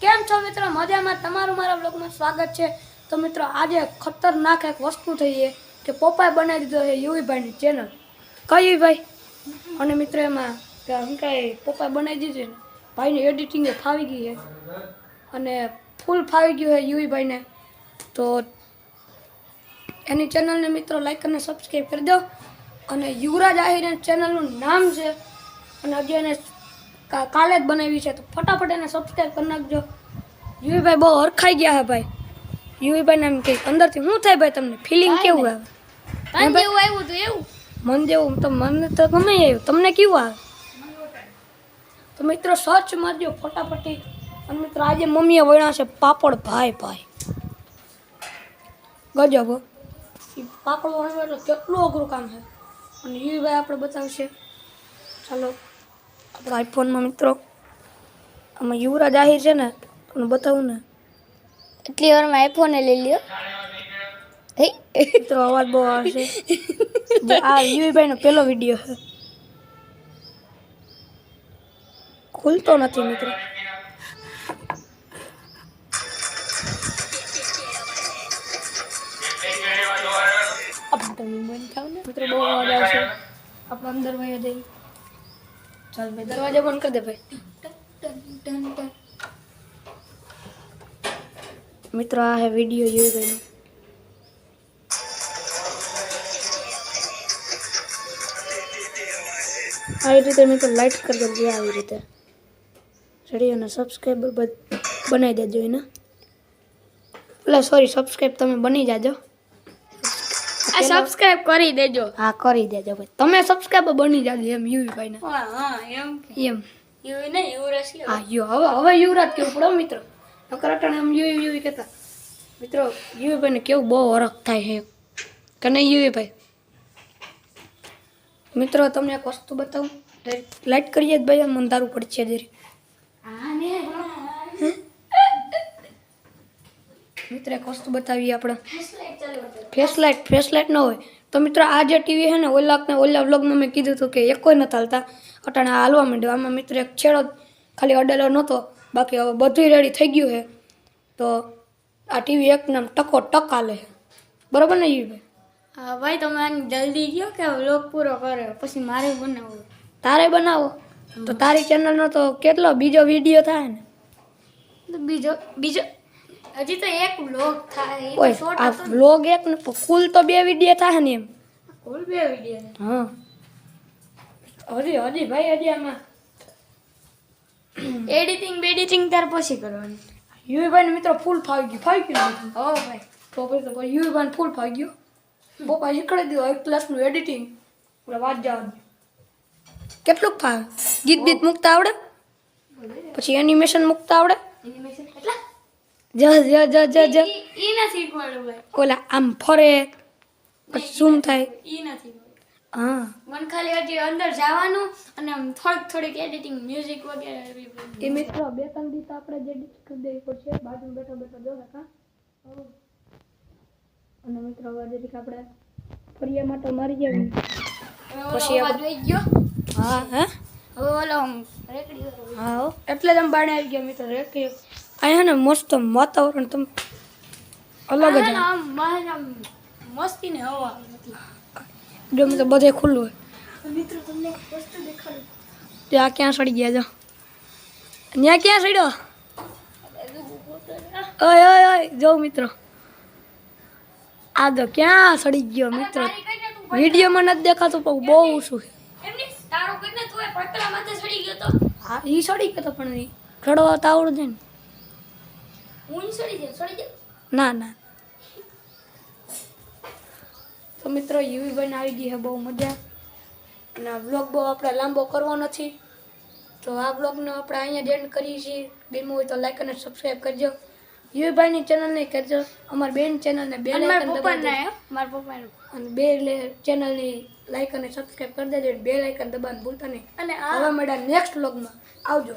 કેમ છો મિત્રો? મજામાં? તમારું મારા બ્લોગમાં સ્વાગત છે. તો મિત્રો આજે ખતરનાક એક વસ્તુ થઈ છે કે પપ્પાએ બનાવી દીધો છે યુવીભાઈની ચેનલ. કઈ ભાઈ? અને મિત્રો એમાં શું કહે પપ્પાએ બનાવી દીધી ને ભાઈની એડિટિંગ ફાવી ગઈ છે અને ફૂલ ફાવી ગયું છે યુવીભાઈને. તો એની ચેનલને મિત્રો લાઈક અને સબસ્ક્રાઈબ કરી દો. અને યુવરાજ આહિર ચેનલનું નામ છે અને હજી એને કાલે જ બનાવી છે, તો ફટાફટ એને સબસ્ક્રાઈબ કરી નાખજો. યુવીભાઈ બહુ હરખાઈ ગયા હે ભાઈ. યુવીભાઈને એમ કંઈક અંદરથી શું થાય ભાઈ? તમને ફિલિંગ કેવું આવે? મને જેવું આવ્યું હતું એવું. મન જેવું તો મને તો ગમે આવ્યું. તમને કેવું આવે? તો મિત્રો સર્ચ મારજો ફટાફટી. અને મિત્રો આજે મમ્મીએ વણ્યા છે પાપડ. ભાઈ ગજબ હો. એ પાપડ વણવા એટલે કેટલું અઘરું કામ છે. અને યુવીભાઈ આપણે બતાવશે. ચાલો આપણા આઈફોનમાં મિત્રો આમાં યુવરાજ આહિર છે ને, તમને બતાવું ને. એટલી વારમાં આઈફોન લઈ લ્યો. મિત્રો અવાજ બહુ આવે છે. આ યુવીભાઈનો પહેલો વિડીયો છે. ખુલતો નથી મિત્રો. મિત્રો બહુ અવાજ આવશે. આપણે અંદર વહી જઈએ. ચાલ ભાઈ દરવાજા બંધ કરી દે ભાઈ. મિત્રો આ હે વિડીયો યુવીભાઈનો. આવી રીતે મિત્રો લાઈટ કરી દેજો. આવી રીતે રેડી અને સબસ્ક્રાઈબર બનાવી દેજો એને. એટલે સોરી સબસ્ક્રાઈબ તમે બની જાજો. આ સબસ્ક્રાઇબ કરી દેજો. હા કરી દેજો ભાઈ. તમે સબસ્ક્રાઈબર બની જાજો એમ યુવીભાઈને. હા એમ એમ યુવી ને યુવરાજ કે હા હવે યુવરાજ કેવું પડે મિત્રો. નકર અટાણે આમ યુવી કહેતા. મિત્રો યુવીભાઈને કેવું બહુ હરખ થાય છે કે નહીં યુવીભાઈ? મિત્રો તમને એક વસ્તુ બતાવું. લાઈટ કરીએ જ ભાઈ, આમ અંધારું પડશે જરી. મિત્રો એક વસ્તુ બતાવીએ આપણે. ફ્લેશલાઇટ ન હોય તો મિત્રો આ જે ટીવી છે ને ઓલા વ્લોગમાં મેં કીધું હતું કે એકોય નથી હાલતા. અટાણે હાલવા માંડ્યો. આમાં મિત્રો એક છેડો ખાલી અડેલો નહોતો, બાકી હવે બધું રેડી થઈ ગયું છે. તો આ ટીવી એકદમ ટક હાલે છે. બરાબર ને યુવીભાઈ? હા ભાઈ તમે આની જલ્દી ગયો કે વ્લોગ પૂરો કરે પછી મારે બનાવવો. તારે બનાવો તો તારી ચેનલનો તો કેટલો બીજો વિડીયો થાય ને. બીજો હજી તો એક વ્લોગ થાય. ઓય આ વ્લોગ એક ને કુલ તો 2 વિડીયો થાય ને એમ. કુલ 2 વિડીયો. હા હજી ભાઈ હજી આમાં એડિટિંગ ત્યાર પછી કરવાની. યુવીભાઈને મિત્રો ફૂલ ફાવી ગયું. હો ભાઈ તો પછી તો યુવીભાઈને ફૂલ ફાવી ગયું. પપ્પા શીખવાડી દીધું 1 ક્લાસનું એડિટિંગ. વાત જવા કેટલુંક ફાવે? ગીત મૂકતા આવડે? પછી એનિમેશન મૂકતા આવડે? એનિમેશન કેટલા? જ ઈ નથી શીખવાડું ભાઈ. ઓલા આમ ફરે પછી ઝૂમ થાય. ઈ નથી. હા મને ખાલી હજી અંદર જવાનું અને આમ થોડીક એડિટિંગ મ્યુઝિક વગેરે. એ મિત્રો 2-3 દિવસ આપણે જ એડિટ કરી દેવી પડશે. બાજુ બેઠા જોવે કા. અને મિત્રો હવે જરીક આપણે ફરિયા માટે મારી જાવી. પછી અવાજ વઈ ગયો. હા હે હવે ઓલો રેકડી. હા એટલે જ આમ બાણે આવી ગયા મિત્રો. રેકડી અહીંયા ને મસ્ત વાતાવરણ તમે અલગ જ આમ બહાર આમ મસ્તી ને હવા નથી. જો મિત્રો બધે ખુલ્લું હોય. મિત્રો તમને એક વસ્તુ દેખાડું. ત્યાં ક્યાં સડી ગયા? જો ત્યાં ક્યાં સડ્યો? ઓય જો મિત્રો આ તો ક્યાં સડી ગયો મિત્રો. વિડીયોમાં નથી દેખાતું પણ બહુ ઓછું છે. એમની તારો કઈને તું એ પતલા માથે સડી ગયો તો. હા એ સડી ગયો તો પણ એ રડવા તો આવડે છે ને. હું સડી જાય. ના તો મિત્રો યુવીભાઈને આવી ગઈ છે બહુ મજા. અને આ બ્લોગ બહુ આપણે લાંબો કરવો નથી, તો આ બ્લોગનો આપણે અહીંયા જ એન્ડ કરીએ છીએ. ગમ્યું હોય તો લાઈક અને સબસ્ક્રાઈબ કરજો. યુવીભાઈની ચેનલને કરજો. અમારી બેન ચેનલને બે લાઈકન દબાવી મારા પપ્પાનું અને બે ચેનલની લાઈક અને સબસ્ક્રાઈબ કરી દેજો. 2 લાઈકન દબાવવાનું ભૂલતા નહીં. અને હવે મળ્યા નેક્સ્ટ બ્લોગમાં. આવજો.